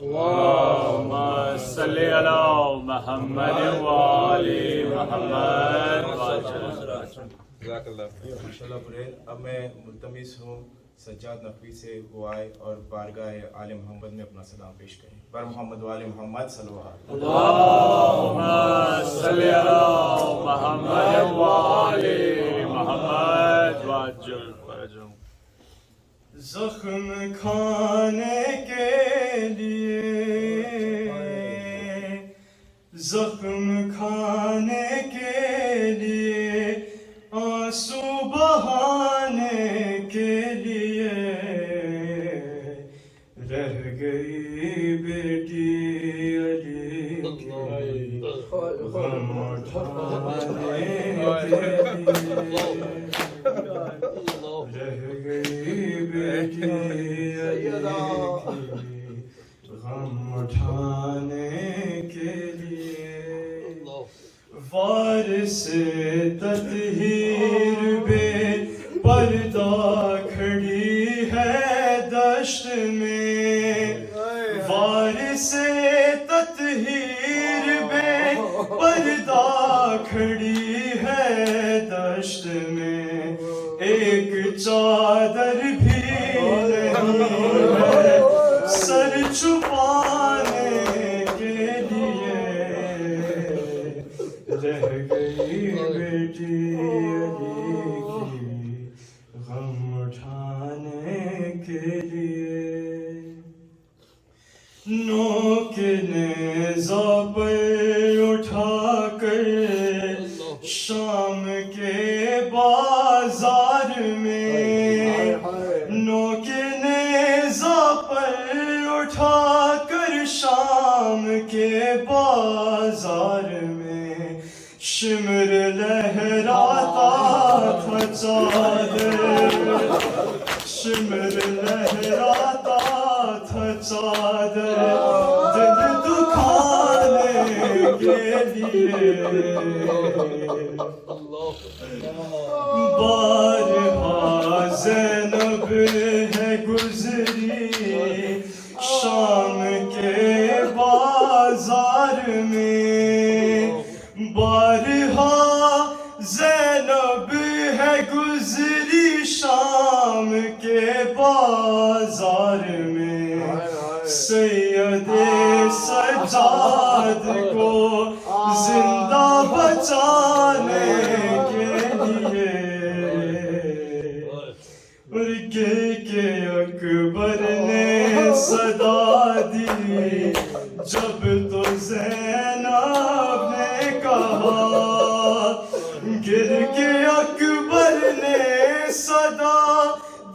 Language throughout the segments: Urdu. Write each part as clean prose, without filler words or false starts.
اللهم صل على محمد وآل محمد ماشاءاللہ برے. اب میں ملتمس ہوں سجاد نقوی سے وہ آئے اور بارگاہ آل محمد میں اپنا سلام پیش کریں. بر محمد وآل محمد صلوات. اللهم صل على محمد وآل محمد وعجل فرجهم. زخم کھانے کے لیے زخم کھانے کے لیے آنسو بہانے کے لیے رہ گئی بیٹی علی کی غم اٹھانے کے لیے رہ گئی بیٹی علی کی غم اٹھانے کے لیے وارث تطہیر بے پردہ کھڑی ہے دشت میں وارث تطہیر بے پردہ کھڑی ہے دشت میں ایک چادر بھی نہیں ہے سر چھپانے کے لیے رہ گئی بیٹی علی کی غم اٹھانے کے لیے نوک نیزہ پر اٹھا کر شام کے بازار میں نوک نیزہ پر اٹھا کر شام کے بازار میں شمر لہراتا تھا چادر شمر لہراتا تھا چادر دل دکھانے کے لیے بارہا زینب ہے گزری شام کے بازار میں بارہا زینب ہے گزری شام کے بازار میں سید سجاد کو زندہ بچانے کے لیے کہ اکبر نے صدا دی جب تو زینب نے کہا گر کے اکبر نے صدا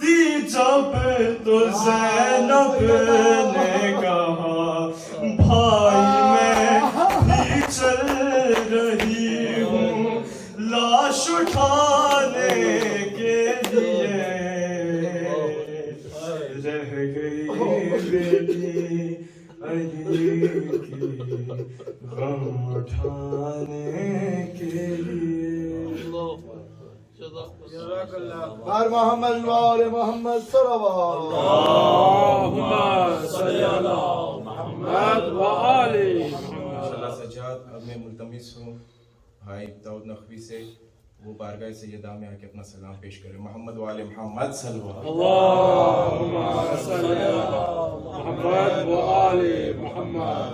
دی جب تو زینب نے کہا بھائی میں بھی چل رہی ہوں لاش اٹھانے کے لیے رہ گئی بیٹی علی کی غم اٹھانے کے لیے بر محمد وآل محمد صلوات. اللهم صل على محمد وآل ماشاءاللہ سجاد. اب میں ملتمس ہوں بھائی داؤد نقوی سے وہ بارگاہ سیدہ میں آ کے اپنا سلام پیش کریں. محمد وآل محمد صلوات. اللهم صل على محمد وآل محمد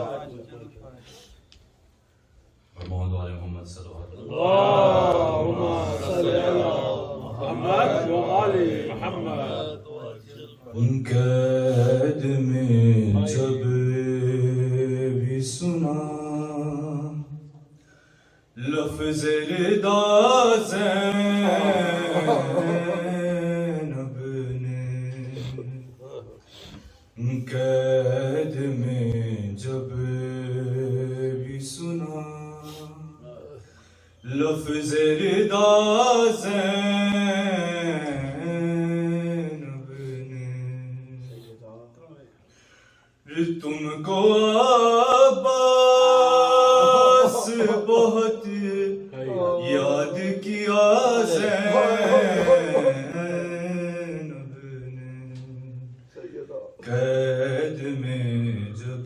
محمد وآل محمد صلوات. اللهم صل على محمد وآل محمد. ان قید میں جب بھی سنا لفظ ردا زینب نے قید میں جب بھی سنا لفظ ردا زینب نے تم کو عباس بہت یاد کیا زینب نے قید میں جب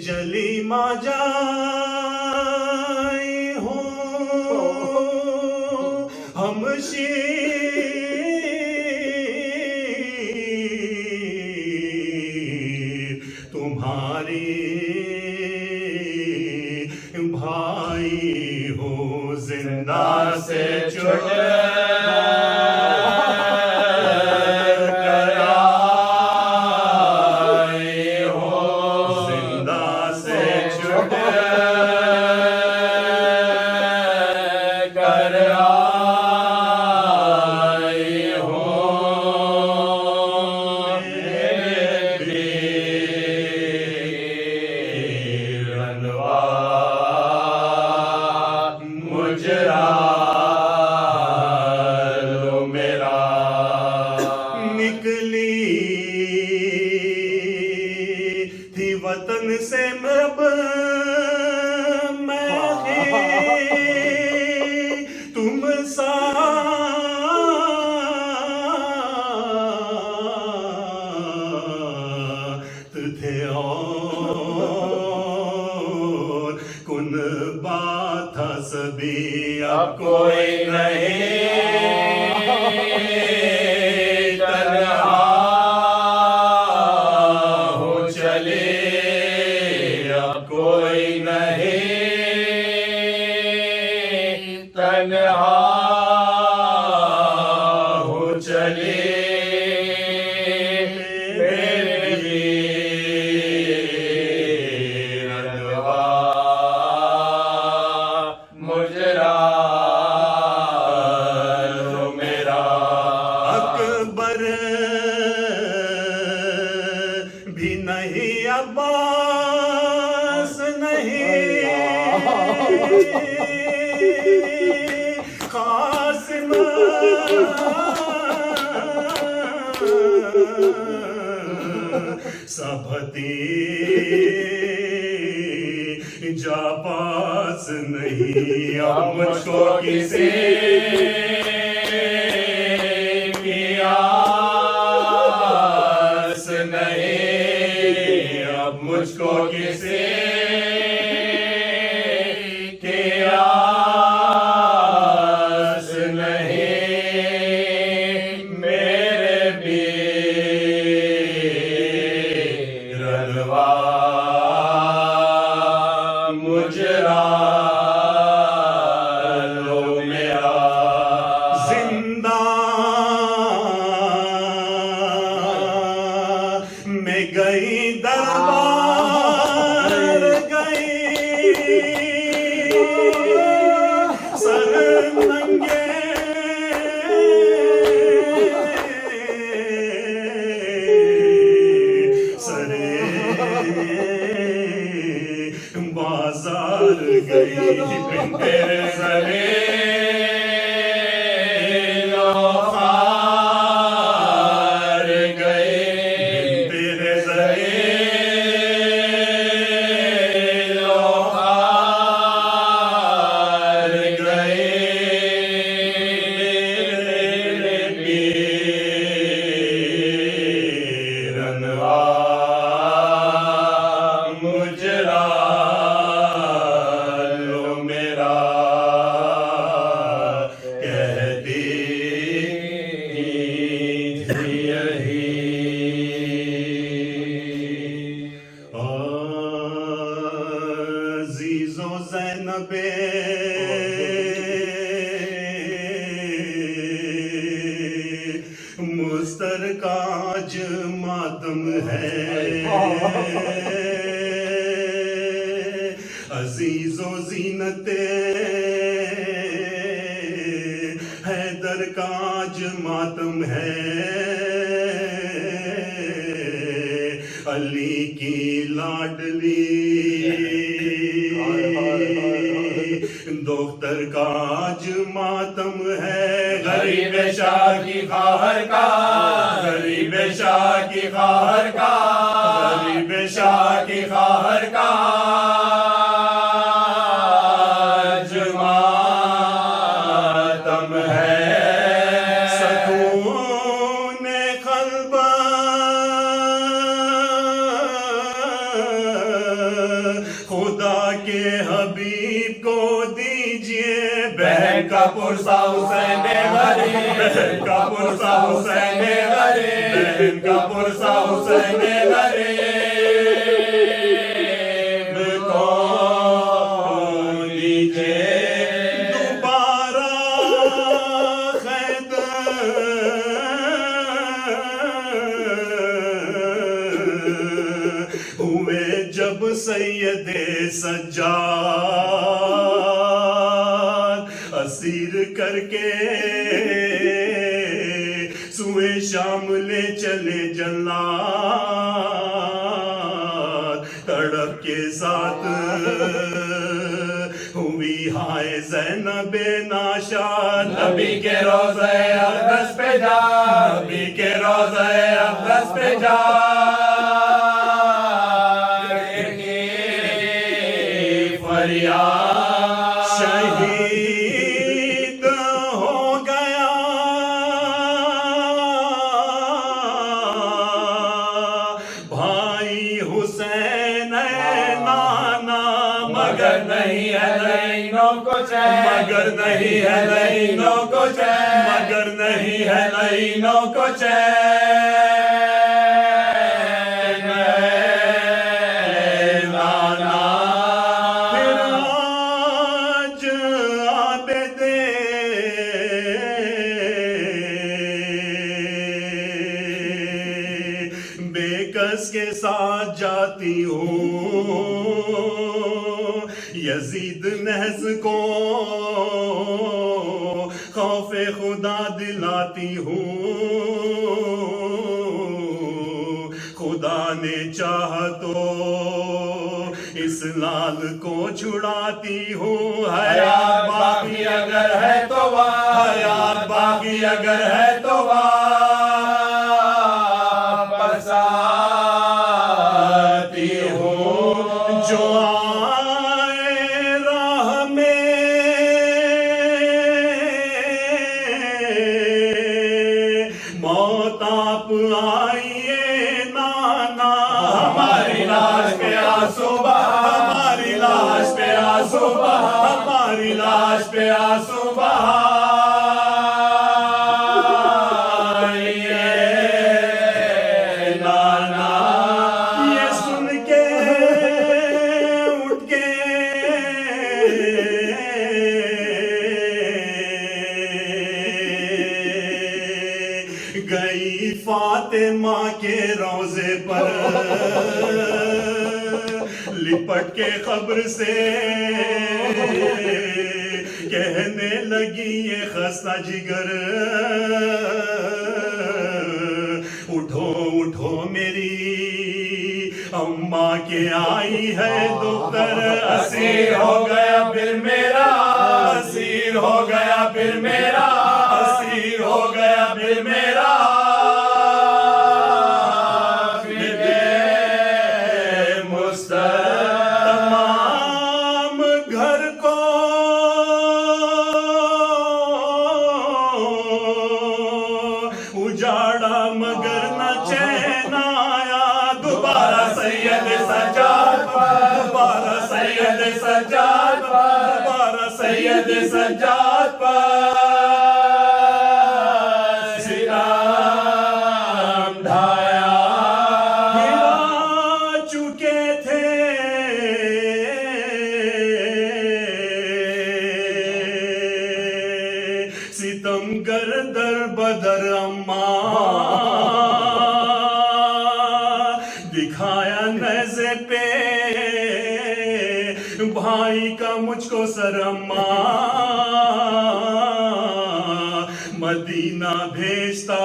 جلی ماں جائے ہو ہم شیر تمہاری بھائی ہو زندہ سے چھٹ وطن سے اب میں تم ساتھ تھے اور کن بات تھا سبھی اب کوئی نہیں بھی نہیں عباس نہیں قاسم سبھتی جا پاس نہیں اب مجھ کو کسی مجھ کو کسی کی آس نہیں میرے بیر الوا مجرا لو میرا زندہ میں گئی دربار سر ننگے سرے بازار گئی تیرے سرے لوخار گئے تیرے سرے زینب مسترکہ آج ماتم ہے عزیز و زینت حیدر کا آج ماتم ہے علی کی لاڈلی دختر کا آج ماتم ہے غریب شاہ کی خواہر کا غریب شاہ کی خواہر کا غریب شاہ کی خواہر کا آج ماتم ہے سکون قلب خدا کے حبیب کو دیجئے بہن کا پرسا حسین غریب بہن کا پرسا حسین غریب بہن کا پرسا حسین غریب کو دیجئے دوبارہ ہوئے جب سید سجاد اسیر کر کے سوئے شام لے چلے جلاد تڑپ کے ساتھ ہوئی ہائے زینب ناشاد نبی کے روضہ اقدس پہ جا نبی کے روضہ اقدس پہ جا شہید ہو گیا بھائی حسین نانا مگر نہیں ہے لینوں کو چین مگر نہیں ہے لینوں کو چین مگر نہیں ہے لینوں کو چین کے ساتھ جاتی ہوں یزید محض کو خوف خدا دلاتی ہوں خدا نے چاہا تو اس لال کو چھڑاتی ہوں حیات باقی اگر ہے تو حیات باقی اگر ہے تو جو آئے راہ میں موت آپ آئیے نانا ہماری لاش پہ آنسو بہا ہماری لاش پہ آنسو بہا ہماری لاش پہ آنسو بہا گئی فاطمہ کے روضے پر لپٹ کے قبر سے کہنے لگی یہ خستہ جگر اٹھو اٹھو میری اماں کے آئی ہے دختر اسیر ہو گیا پھر میرا اسیر ہو گیا پھر میرا اسیر ہو گیا پھر میرا تمام گھر کو اجاڑا مگر نہ چین آیا دوبارہ سید سجاد دوبارہ سید سجاد دوبارہ سید سجاد پر سلام ڈھایا گرا چکے تھے ستم گر در بدر اماں دکھایا نیزے پہ بھائی کا مجھ کو سر اماں مدینہ بھیجتا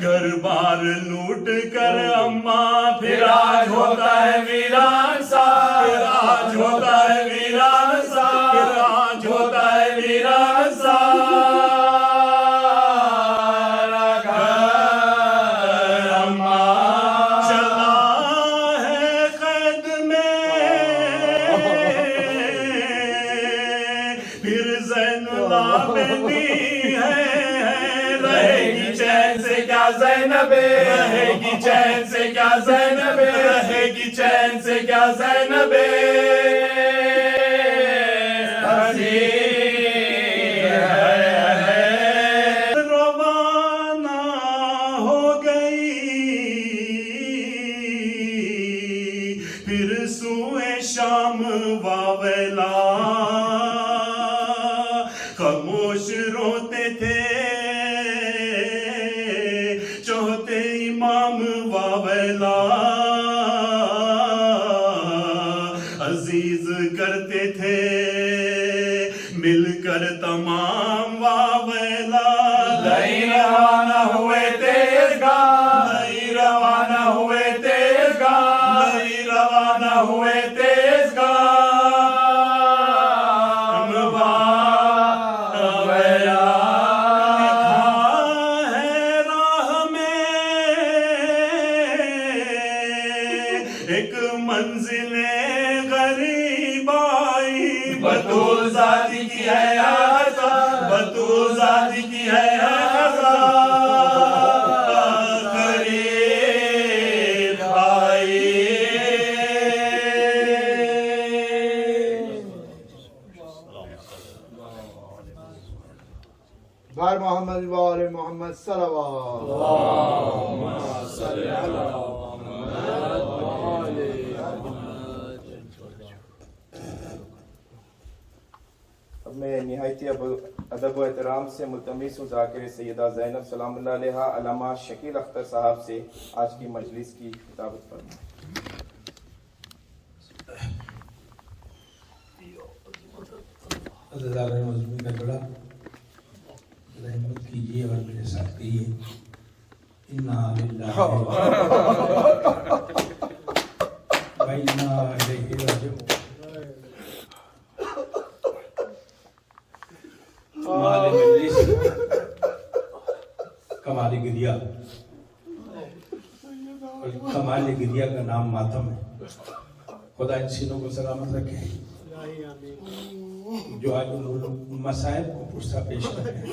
گھر بار لوٹ کر اماں پھر آج ہوتا ہے ویران سا پھر آج ہوتا ہے ویران سا پھر آج ہوتا ہے ویران سا پھر زین ماں بندی ہے رہے گی چین سے کیا زینب رہے گی چین سے کیا زینب رہے گی چین سے کیا زینب روانہ ہو گئی پھر سوئے شام واویلا خاموش روتے تھے چوہتے امام واویلا عزیز کرتے تھے مل کر تمام واویلا نہیں روانہ ہوئے تیز گاہ نہیں روانہ ہوئے تیز گاہ نہیں روانہ ہوئے تیز گاہ ایک منزل غریب آئی بطول ذاتی کی ہے آزاد بطول ذاتی کی ہے آزاد غریب آئی بار محمد وآل محمد صلوات اب میں نہایتی ادب و احترام سے ملتمس ہوں ذاکر سیدہ زینب سلام اللہ علیہا علامہ شکیل اختر صاحب سے آج کی مجلس کی خطابت فرمائیں۔ عزیزان مضمون کا بڑا رحمت کیجیے اور میرے ساتھ کہیے انا للہ و انا الیہ راجعون۔ کمال مجلس کمال گریہ اور کمال گریہ کا نام ماتم ہے۔ خدا ان سینوں کو سلامت رکھے جو آج ان مسائب کو پرسہ پیش کر رہے ہیں۔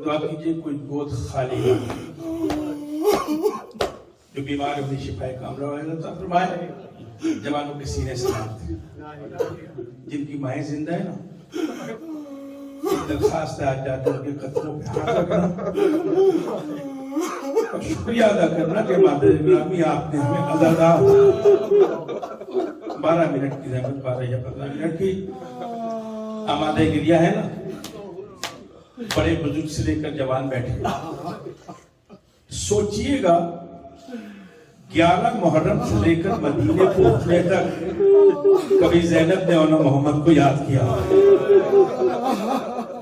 دعا کیجئے کوئی گود خالی نہ جو بیمار اپنی شفا کاملہ ہو اللہ فرمائے جوانوں کے سینے سلامت جن کی مائیں زندہ ہے نا درخواست ہے آج جاتے ان کے قتلوں پہ ہاتھ رکھنا اور شکریہ ادا کرنا کہ مادر گرامی آپ نے ہمیں عزادہ 12 منٹ کی زحمت 12 یا 15 منٹ کی آمادہ گریہ ہے نا بڑے بزرگ سے لے کر جوان بیٹھے سوچئے گا 11 محرم سے لے کر مدینے پہنچنے تک کبھی زینب نے اونا محمد کو یاد کیا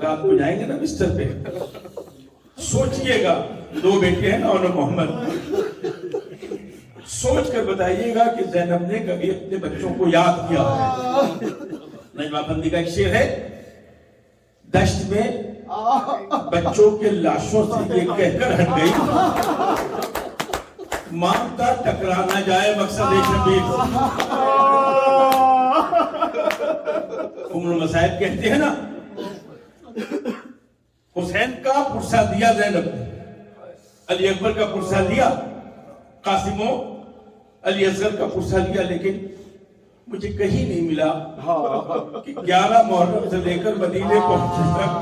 رات کو جائیں گے نا بستر پہ سوچئے گا 2 بیٹے ہیں نا اونا محمد سوچ کر بتائیے گا کہ زینب نے کبھی اپنے بچوں کو یاد کیا نجمہ بندی کا ایک شعر ہے دشت میں بچوں کے لاشوں سے یہ کہہ کر ہٹ گئی مانگتا ٹکرا نہ جائے مقصد شبیر ام المصائب کہتے ہیں نا حسین کا پرسہ دیا زینب علی اکبر کا پرسہ دیا قاسم و علی اصغر کا پرسہ دیا لیکن مجھے کہیں نہیں ملا کہ 11 محرم سے لے کر مدینے پہنچے تک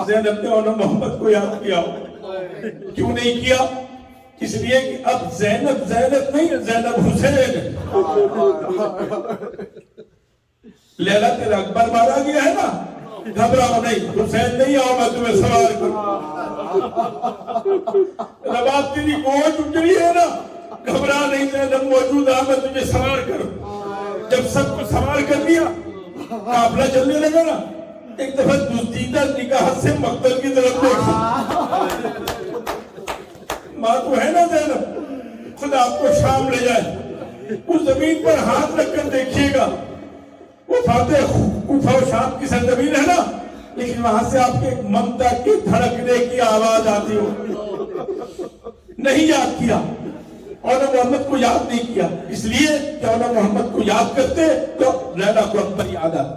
زینب نے اونا محمد کو یاد کیا کیوں نہیں کیا اس لیے کہ اب زینب زینب نہیں زینب حسین لیلا تیرا اکبر مارا گیا ہے نا گھبراؤ نہیں حسین نہیں آؤ میں تمہیں سوار کروں رباب تیری موج اجڑی ہے نا گھبرا نہیں زینب موجود آ میں تجھے سوار کروں جب سب کو سوار کر دیا قافلہ چلنے لگا نا ایک دفعہ دزدیدہ نگاہ سے مقتل کی طرف دیکھا ماں تو ہے نا زینب خدا آپ کو شام لے جائے اس زمین پر ہاتھ رکھ کر دیکھیے گا وہ فاتح کوفہ و شام کی سرزمین ہے نا لیکن وہاں سے آپ کے ممتا کی دھڑکنے کی آواز آتی ہو نہیں یاد کیا اونا محمد کو یاد نہیں کیا اس لیے کہ اونا محمد کو یاد کرتے تو لیلا کو اکبر یاد آتا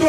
2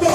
2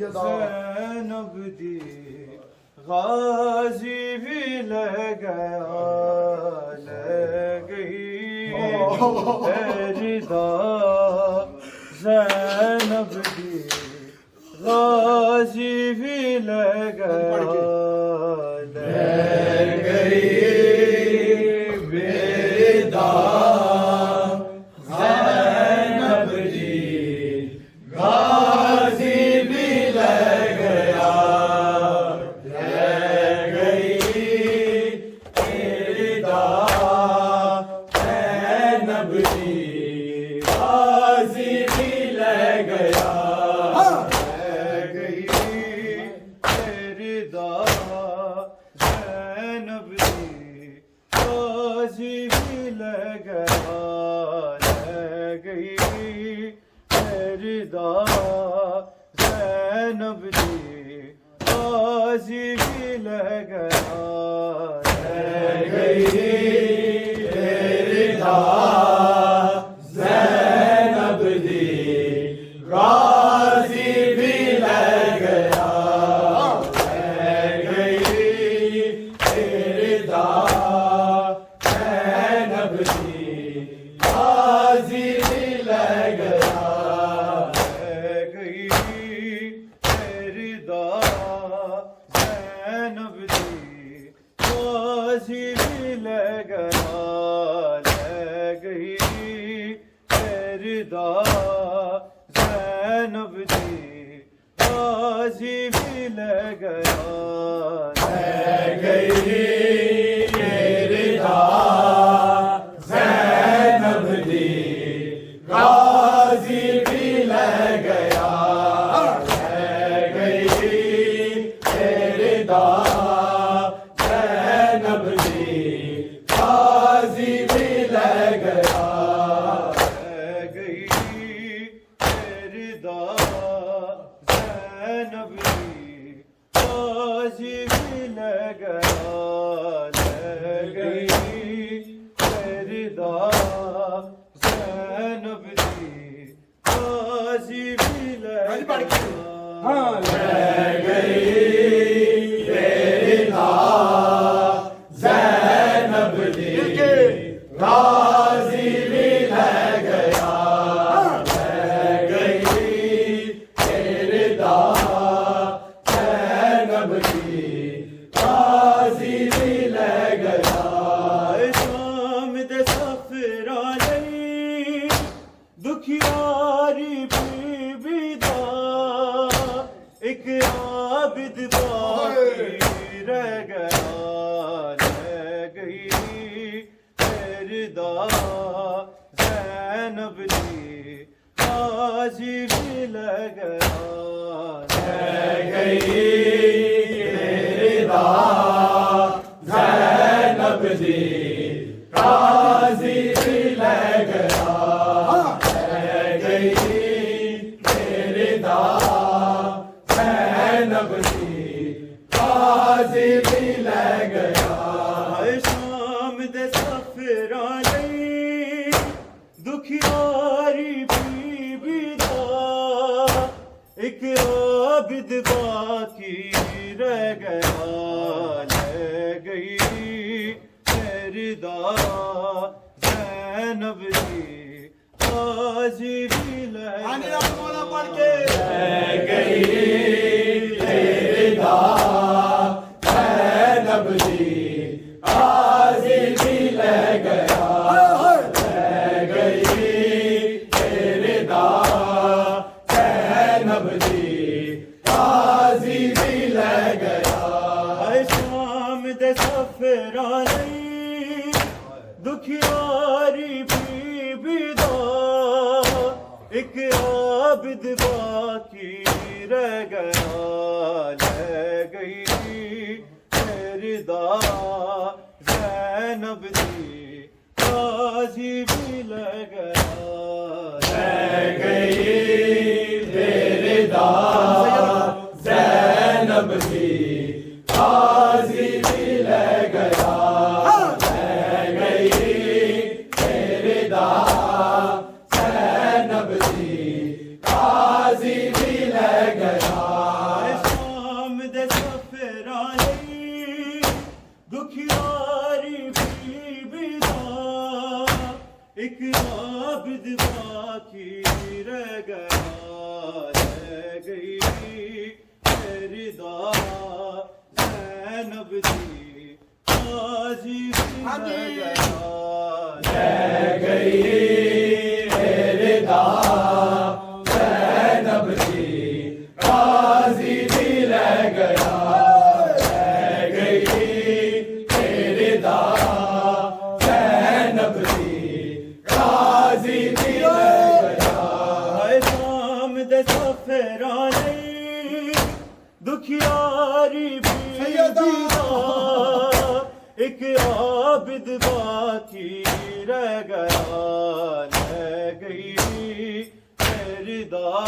زینب دی غازی بھی لے گیا لے گئی ردا زینب دی غازی بھی لے گیا لے گئی بیدا زینب دی غازی بھی لے گیا لے گئی ردا زینب دی غازی بھی لے گیا لے گئی ردا زینب دی غازی بھی لے گیا لے گئی ردا زینب دی غازی بھی لے گیا لے گئی ردا زینب دی غازی بھی لے گیا لے گئی ردا زینب دی غازی بھی لے گیا لے گئی ردا زینب دی قاضی بھی لے گیا لے گئی ردا زینب دی قاضی بھی لے گیا لے گئی ردا زینب دی قاضی بھی لے گیا دکھیاری بی بی دا ایک عابد باقی رہ گیا لے گئی ردا زینب دی قاضی بھی لے گیا لے گئی ردا زینب دی قاضی بھی لے گیا دکھیاری بی بی دا ایک عابد باقی رہ گیا لے گئی ردا زینب دی قاضی بھی لے گئی ردا زینب دی قاضی بھی لے گیا دکھیاری بی بی دا ایک عابد باقی رہ گیا لے گئی ردا زینب دی قاضی بھی لے گیا لے گئی ردا زینب دی قاضی بھی لے گیا دکھیاری بی بی دا ایک عابد باقی رہ گیا لے گئی ردا زینب دی قاضی بھی لے گیا لے گئی ردا زینب دی قاضی بھی لے گیا دکھیاری بی بی دا ایک عابد باقی رہ گیا لے گئی ردا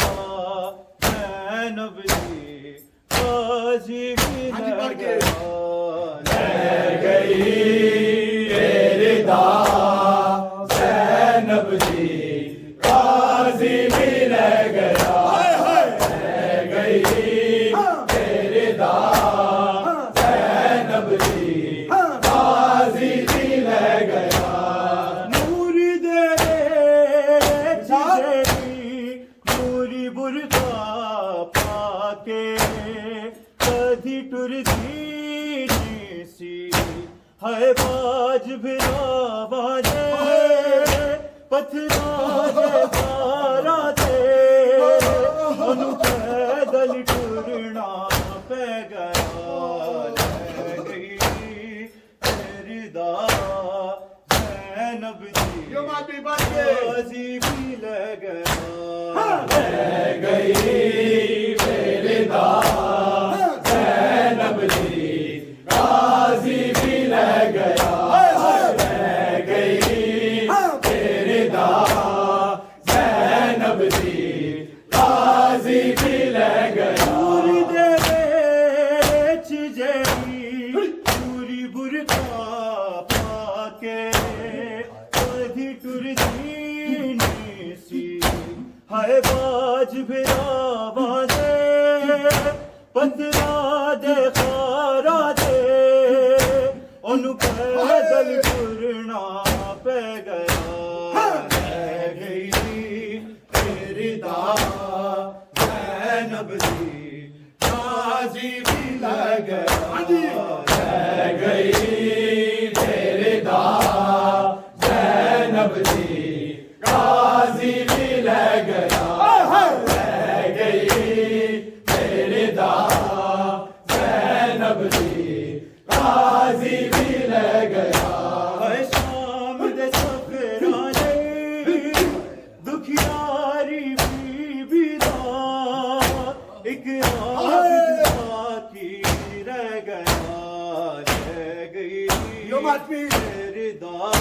زینب دی قاضی بھی لے گیا لے گئی ردا زینب دی قاضی بھی لے گیا کدی ٹردی سی ہے باج بھرا باجے پتھرا دے بارا دے انو پیدل ٹرنا پہ گیا لے گئی تیری دا زینب جی غازی بھی لے گیا لے گئی میرے دا زینب جی غازی بھی لے گیا لے گئی میرے دا زینب جی غازی بھی لے گیا پوری دے بیچ جیری پوری برکا پا کے کدی ٹردی سی ہے باج بھرا بازے پترا دے خارا دے انو پیدل ٹرنا پہ گیا لے گئی تیری دا زینب جی غازی بھی لے گیا لے گئی میرے دا زینب جی غازی بھی لے گیا لے گئی میرے دا زینب جی غازی بھی لے گیا ہے شام دے سفرانے دکھیاری بی بی دا ایک رات کی رہ گیا لے گئی تیری دا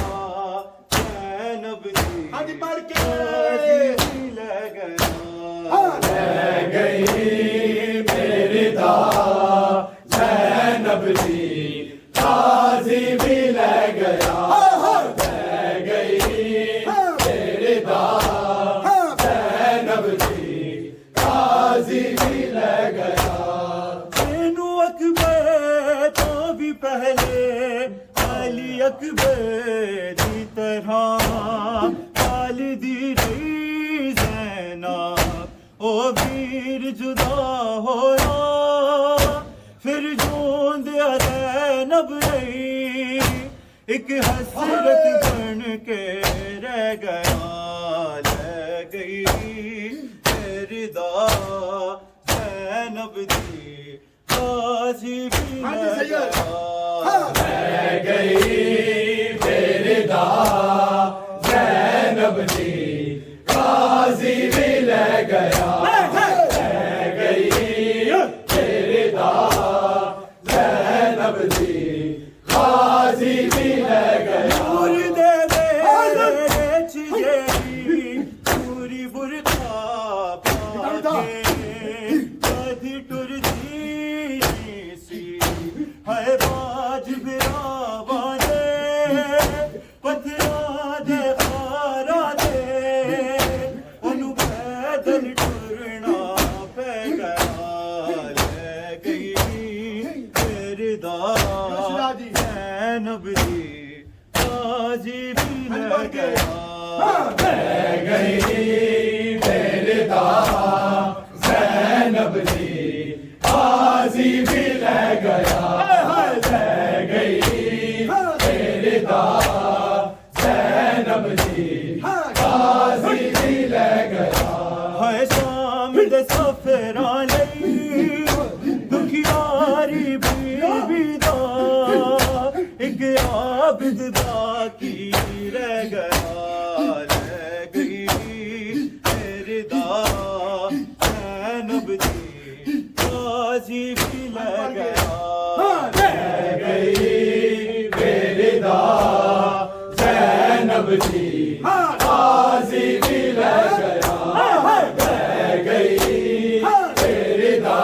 زینب جی غازی بھی لے گیا لے گئی میرے دا زینب جی غازی بھی لے گیا لے گئی میرے دا زینب جی غازی بھی لے گیا تینو اکبر تو بھی پہلے علی اکبر دی طرح والدی رہی زینب او ویر جدا ہویا پھر جون دیا زینب رہی ایک حسرت بن کے رہ گیا لے گئی تیری دا زینب جی غازی بھی لے گیا لے گئی میرے دا زینب جی غازی بھی لے گیا لے گئی میرے دا زینب جی غازی بھی لے گیا پوری دے بیچ جیری پوری برکا پا کے کدی ٹردی سی ہے باج بھرا باجے پتھرا دے خارا دے انو پیدل ٹرنا پہ گیا لے گئی تیری دا زینب جی غازی بھی لے گیا لے گئی میرے دا زینب جی غازی بھی لے گیا لے گئی میرے دا زینب جی غازی بھی لے گیا ہے شام دے سفرانے دکھیاری بی بی دا ایک عابد باقی رہ گیا لے گئی تیری دا زینب جی غازی بھی لے گیا لے گئی میرے دا زینب جی غازی بھی لے گیا لے گئی میرے دا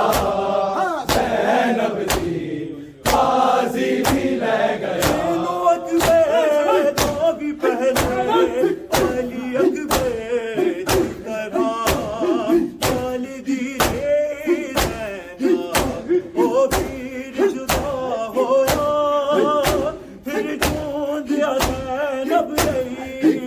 زینب جی غازی بھی لے گیا تینو اکبر تو بھی پہلے علی اکبر دی طرح والدی رہی زینب او ویر جدا ہویا پھر جون دیا زینب رہی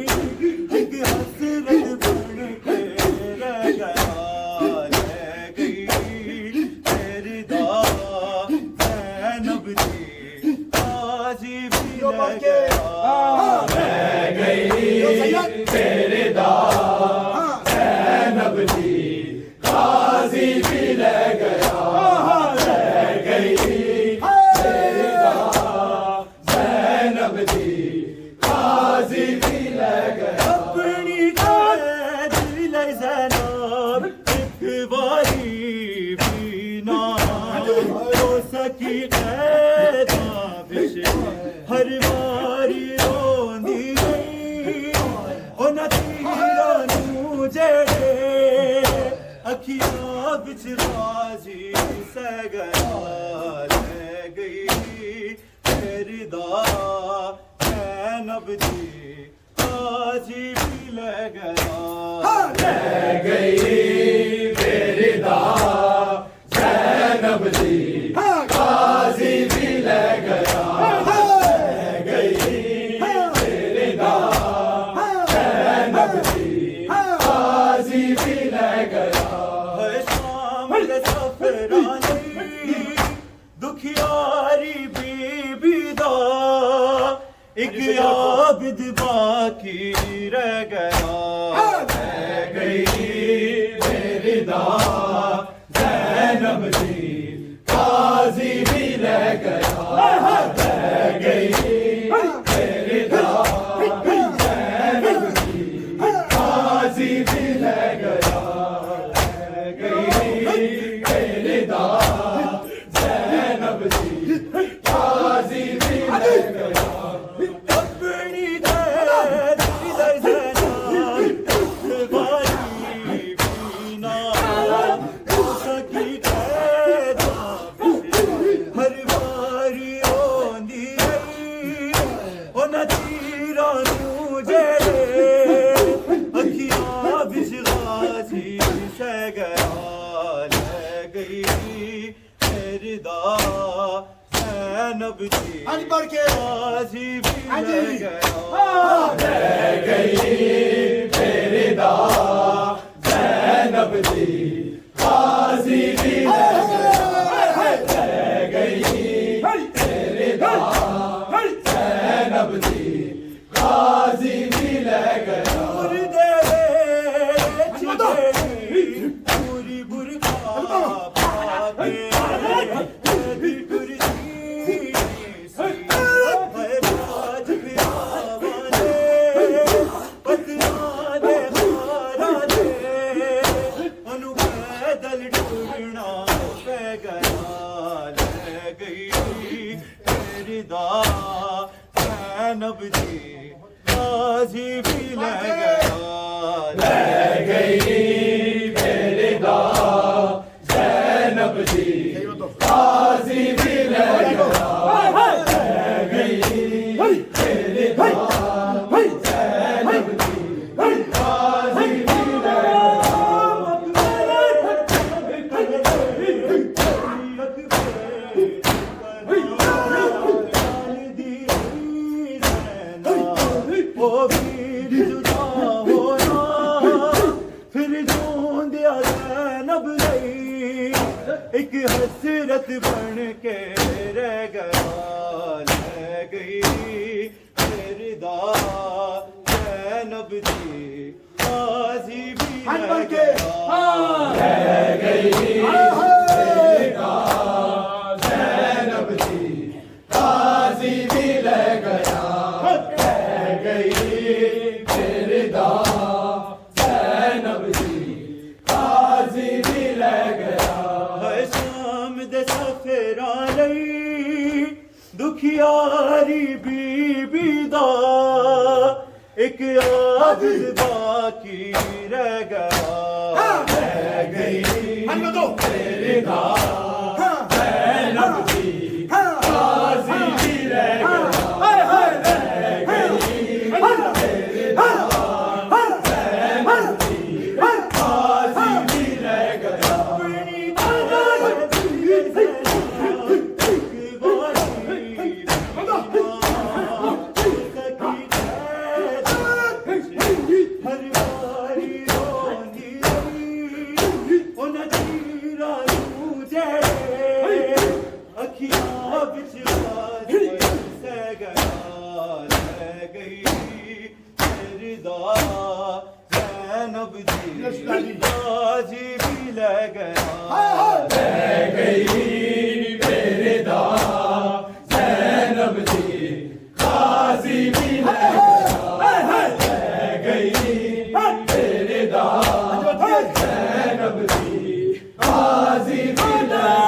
رضا زینب جی غازی بھی لے گیا لے گئی میرے دا زینب جی غازی بھی لے گیا لے گئی میرے دا زینب جی غازی بھی لے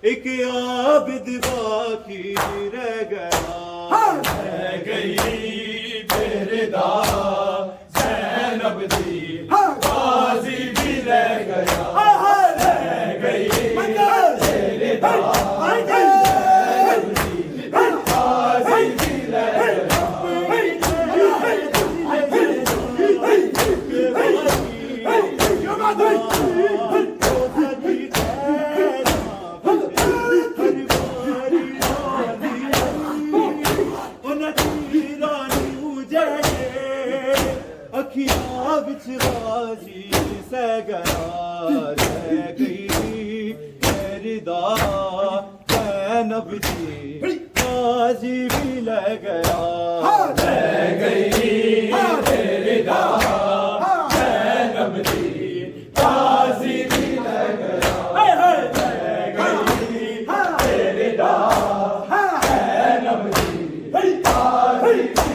ایک عابد باقی رہ گیا لے گئی میرے دا زینب جی غازی بھی لے گیا لے گئی میرے دا زینب جی غازی بھی لے غازی سے گیا رہ گئی میری دا زینب جی غازی بھی لے گیا لے گئی میرے دا زینب جی غازی بھی لے گیا لے گئی میرے دا زینب جی غازی بھی لے گیا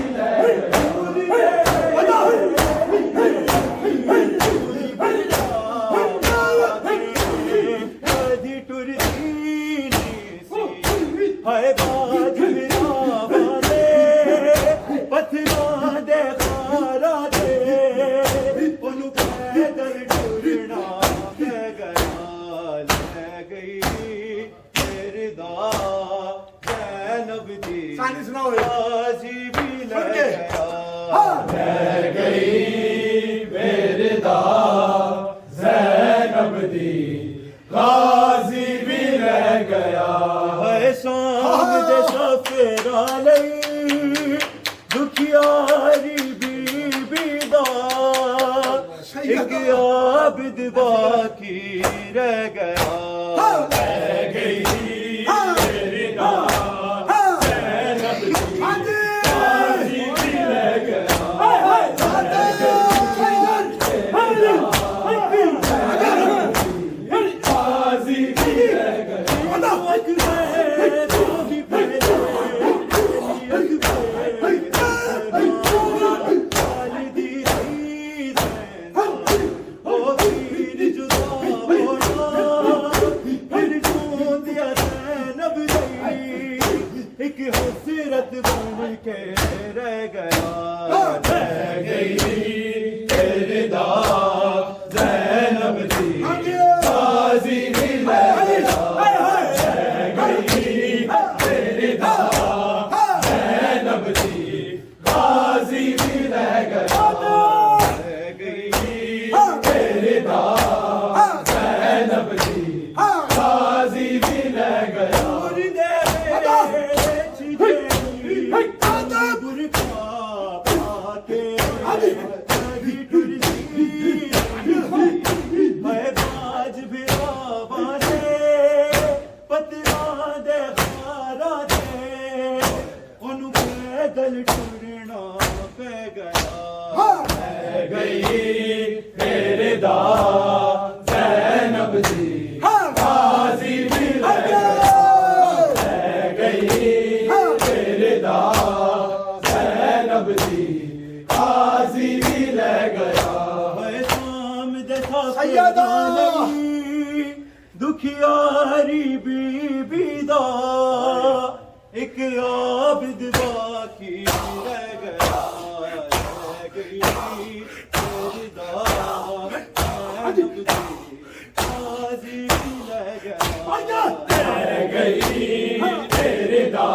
عابد باقی رہ گیا لے گئی میری دا زینب جی غازی بھی لے گیا غازی بھی لے گئی پیدل ٹرنا پہ گیا رہ گئی میرے دا زینب جی غازی بھی رہ گیا رہ گئی میرے دا زینب جی غازی بھی رہ گیا سیدہ دکھیاری بی بی دا ایک عابد باقی رہ گیا رہ گئی میری دا زینب جی غازی بھی رہ گیا رہ گئی میرے دا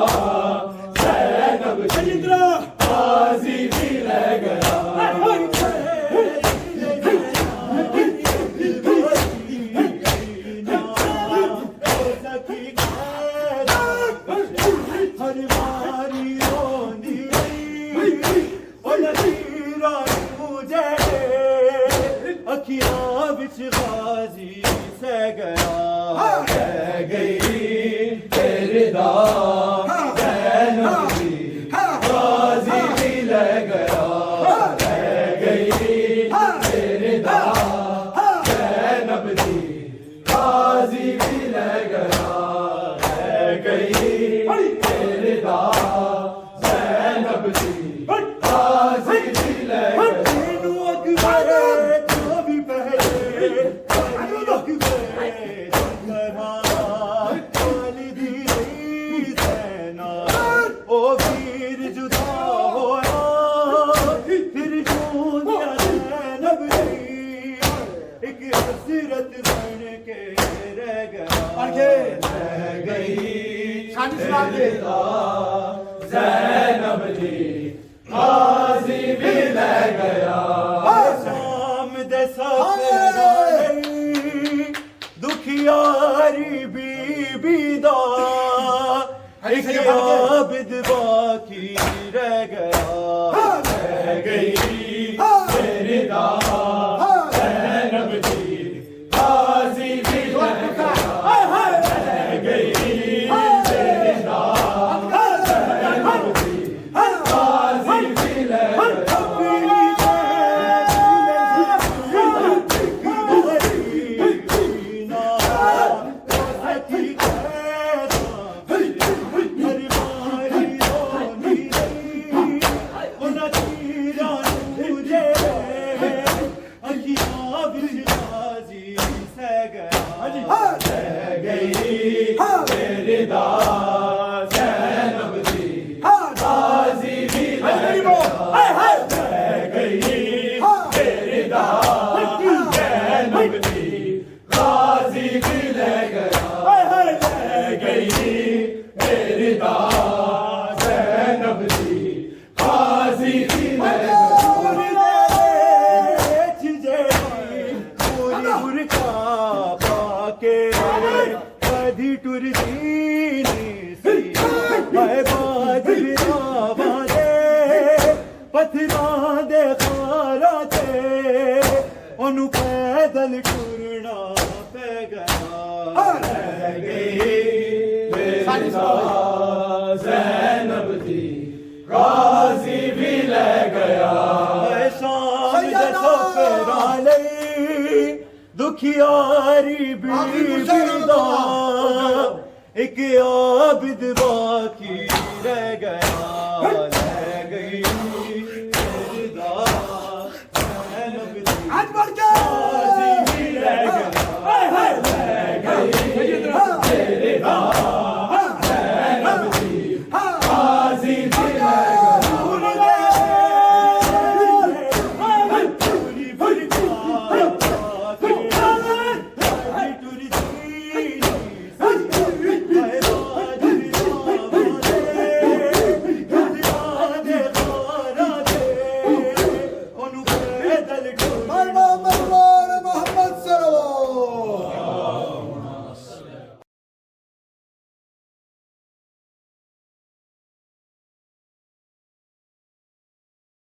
زینب جی غازی بھی رہ گیا غازی سے گیا رہ گئی میرے دا زینب جی غازی بھی رہ گیا رہ گئی میرے دا زینب جی غازی بھی رہ گیا رہ گئی میرے دا زینب جی غازی بھی رہ گیا زینب جی غازی بھی رہ گیا شام دے سفرائی دکھیاری بی بی دا ایک عابد باقی رہ گیا رہ گئی میرے دا زینب جی غازی بھی رہ گیا رہ گئی میرے دا زینب جی غازی بھی رہ گیا رہ گئی میرے دا زینب جی غازی بھی رہ گیا رہ گئی میرے دا زینب جی غازی بھی رہ گیا رہ گئی میرے دا زینب جی غازی بھی رہ گیا پیدل ٹرنا پہ گیا رہ گئی میرے دا زینب جی غازی بھی رہ گیا شام دے سفرائی دکھیاری بی بی دا ایک عابد باقی رہ گیا رہ گئی میری دا زینب جی غازی بھی رہ گیا